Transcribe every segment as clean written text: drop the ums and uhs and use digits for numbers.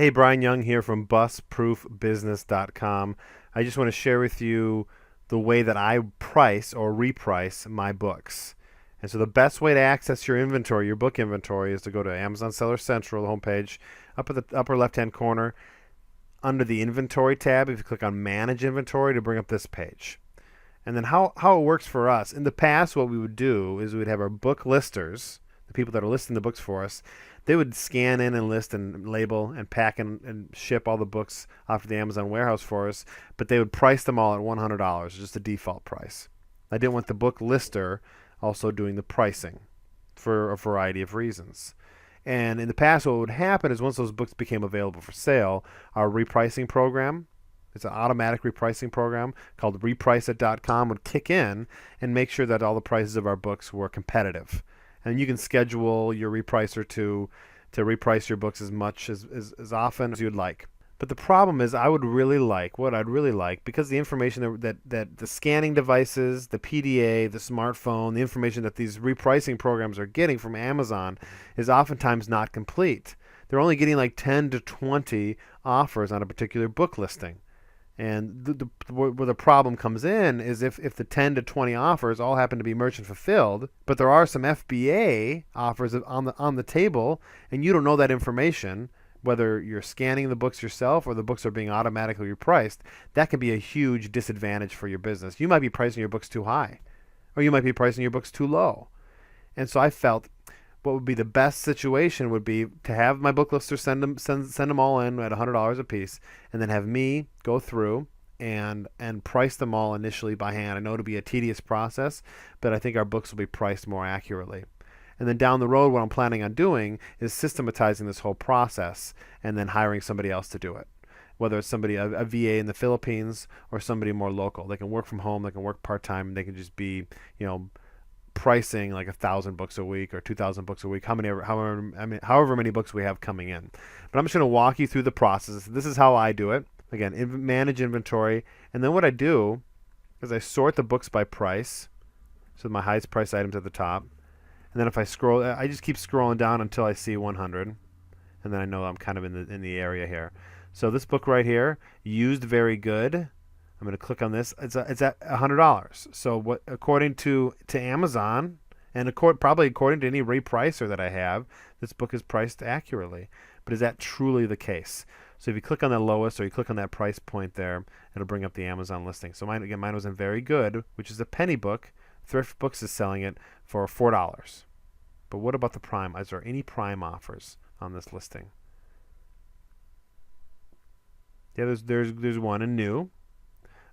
Hey, Brian Young here from busproofbusiness.com. I just want to share with you the way that I price or reprice my books. And so the best way to access your inventory, your book inventory, is to go to Amazon Seller Central, the homepage, up at the upper left-hand corner, under the inventory tab. If you click on Manage Inventory, to bring up this page. And then how it works for us. In the past, what we would do is we would have our book listers, the people that are listing the books for us. They would scan in and list and label and pack and ship all the books off to the Amazon warehouse for us, but they would price them all at $100, just the default price. I didn't want the book lister also doing the pricing for a variety of reasons. And in the past, what would happen is once those books became available for sale, our repricing program, it's an automatic repricing program called repriceit.com, would kick in and make sure that all the prices of our books were competitive. And you can schedule your repricer to reprice your books as much as often as you'd like. But the problem is, what I'd really like, because the information that the scanning devices, the PDA, the smartphone, the information that these repricing programs are getting from Amazon is oftentimes not complete. They're only getting like 10 to 20 offers on a particular book listing. And where the problem comes in is if the 10 to 20 offers all happen to be merchant fulfilled, but there are some FBA offers on the table, and you don't know that information, whether you're scanning the books yourself or the books are being automatically repriced, that can be a huge disadvantage for your business. You might be pricing your books too high, or you might be pricing your books too low. And so I felt what would be the best situation would be to have my book lister send them all in at $100 a piece, and then have me go through and price them all initially by hand. I know it'll be a tedious process, but I think our books will be priced more accurately. And then down the road, what I'm planning on doing is systematizing this whole process and then hiring somebody else to do it. Whether it's somebody, a VA in the Philippines, or somebody more local. They can work from home, they can work part-time, and they can just be, pricing like 1,000 books a week or 2,000 books a week, however many books we have coming in. But I'm just going to walk you through the process. This is how I do it. Again, manage inventory, and then what I do is I sort the books by price, so my highest price items at the top. And then if I scroll, I just keep scrolling down until I see 100, and then I know I'm kind of in the area here. So this book right here, used very good. I'm going to click on this. It's at $100. So what, according to Amazon, and probably according to any repricer that I have, this book is priced accurately. But is that truly the case? So if you click on the lowest, or you click on that price point there, it'll bring up the Amazon listing. So mine was in very good, which is a penny book. Thrift Books is selling it for $4. But what about the Prime? Is there any Prime offers on this listing? Yeah, there's one in new.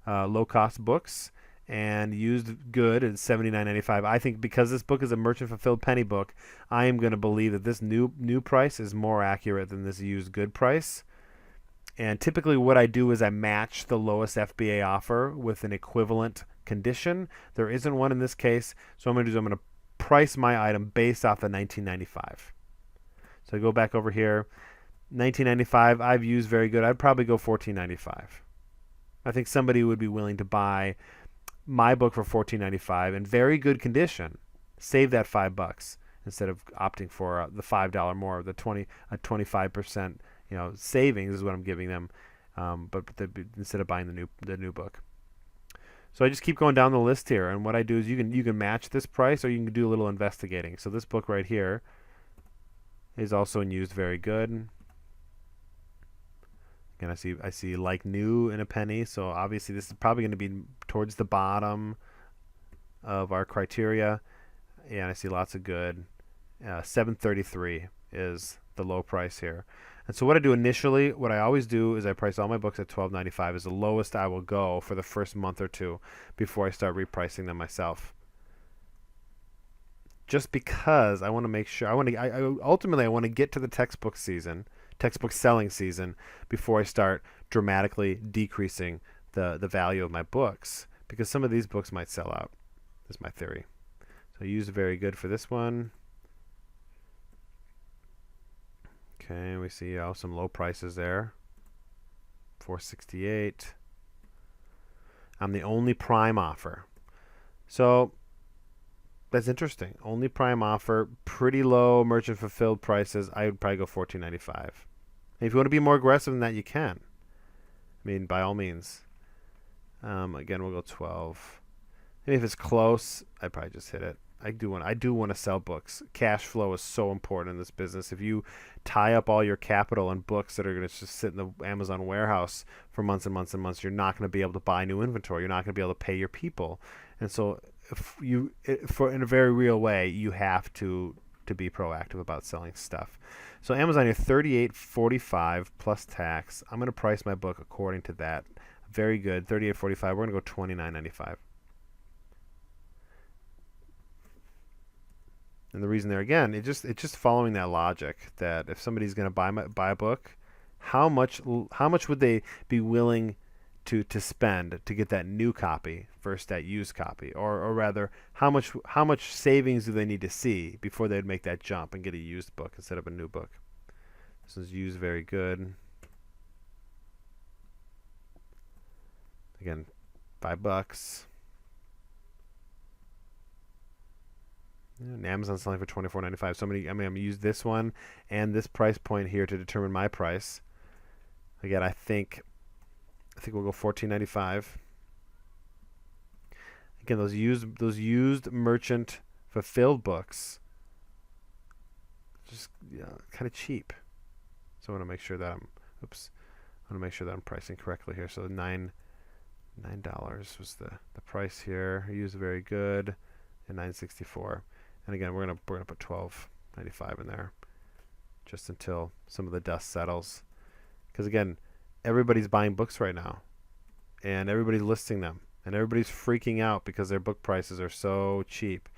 Low-cost books, and used good at $79.95. I think because this book is a merchant-fulfilled penny book, I am going to believe that this new price is more accurate than this used good price. And typically what I do is I match the lowest FBA offer with an equivalent condition. There isn't one in this case, so I'm going to price my item based off of $19.95. So I go back over here. $19.95, I've used very good. I'd probably go $14.95. I think somebody would be willing to buy my book for $14.95 in very good condition. Save that $5 instead of opting for the $5 more, the 25% savings is what I'm giving them. Instead of buying the new book. So I just keep going down the list here, and what I do is you can match this price, or you can do a little investigating. So this book right here is also in used very good. And I see like new in a penny, so obviously this is probably going to be towards the bottom of our criteria. Yeah, and I see lots of good. $7.33 is the low price here. And so what I do initially, what I always do is I price all my books at $12.95 is the lowest I will go for the first month or two before I start repricing them myself. Just because I want to make sure, ultimately I want to get to the textbook selling season before I start dramatically decreasing the value of my books, because some of these books might sell out. That's my theory. So use very good for this one. Okay, we see some low prices there. $4.68. I'm the only Prime offer. So that's interesting. Only Prime offer, pretty low merchant fulfilled prices. I would probably go $14.95. And if you want to be more aggressive than that, you can. I mean, by all means. Again, we'll go 12. Maybe if it's close, I'd probably just hit it. I do want to sell books. Cash flow is so important in this business. If you tie up all your capital in books that are going to just sit in the Amazon warehouse for months and months and months, you're not going to be able to buy new inventory. You're not going to be able to pay your people. And so, in a very real way, you have to be proactive about selling stuff. So Amazon here, $38.45 plus tax. I'm going to price my book according to that. Very good. $38.45. We're going to go $29.95. And the reason there, again, it's just following that logic that if somebody's going to buy a book, how much would they be willing to spend to get that new copy versus that used copy, or rather, how much savings do they need to see before they'd make that jump and get a used book instead of a new book? This is used, very good. Again, $5. And Amazon's selling for $24.95. So I'm going to use this one and this price point here to determine my price. Again, I think we'll go $14.95. Again, those used merchant fulfilled books, just kind of cheap. So I want to make sure that I'm pricing correctly here. So $9 was the price here. Used, very good, and $9.64. And again, we're gonna put $12.95 in there, just until some of the dust settles. Because again, everybody's buying books right now, and everybody's listing them, and everybody's freaking out because their book prices are so cheap.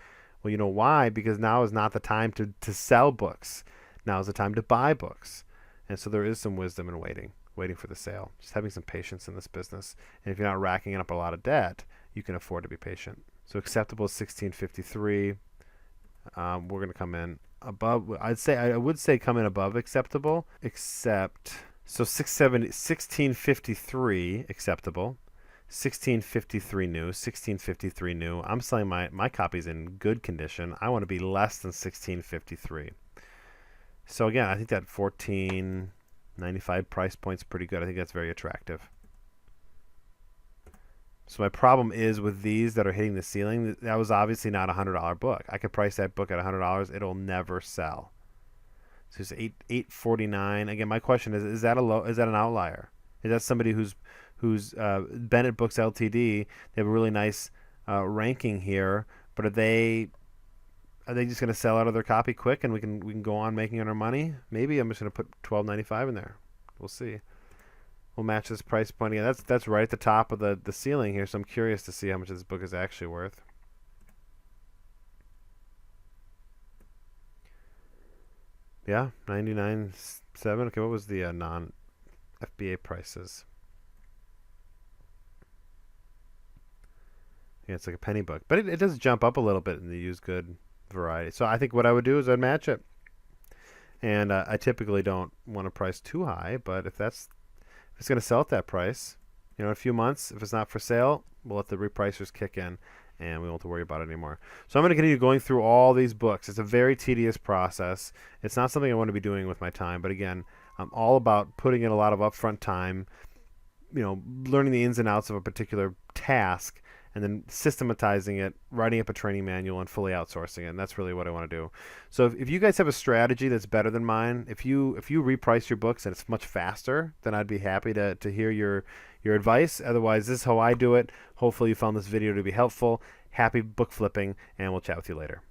Well, you know why? Because now is not the time to sell books. Now is the time to buy books. And so there is some wisdom in waiting for the sale. Just having some patience in this business. And if you're not racking up a lot of debt, you can afford to be patient. So acceptable is $16.53. We're going to come in above. I would say come in above acceptable, except so $16.53 acceptable, $16.53 new. I'm selling my copies in good condition. I want to be less than $16.53. So again, I think that $14.95 price point's pretty good. I think that's very attractive. So my problem is with these that are hitting the ceiling, that was obviously not a $100 book. I could price that book at $100. It'll never sell. So it's $8.49. Again, my question is that an outlier? Is that somebody who's Bennett Books Ltd? They have a really nice ranking here, but are they just going to sell out of their copy quick and we can go on making our money? Maybe. I'm just going to put $12.95 in there. We'll see. We'll match this price point again. That's right at the top of the ceiling here, so I'm curious to see how much this book is actually worth. Yeah, $99.7. Okay, what was the non-FBA prices? Yeah, it's like a penny book, but it does jump up a little bit in the used good variety. So I think what I would do is I'd match it. And I typically don't want to price too high, but if it's going to sell at that price, in a few months, if it's not for sale, we'll let the repricers kick in and we won't have to worry about it anymore. So I'm going to continue going through all these books. It's a very tedious process. It's not something I want to be doing with my time, but again, I'm all about putting in a lot of upfront time, learning the ins and outs of a particular task, and then systematizing it, writing up a training manual, and fully outsourcing it. And that's really what I want to do. So if you guys have a strategy that's better than mine, if you reprice your books and it's much faster, then I'd be happy to hear your advice. Otherwise, this is how I do it. Hopefully you found this video to be helpful. Happy book flipping, and we'll chat with you later.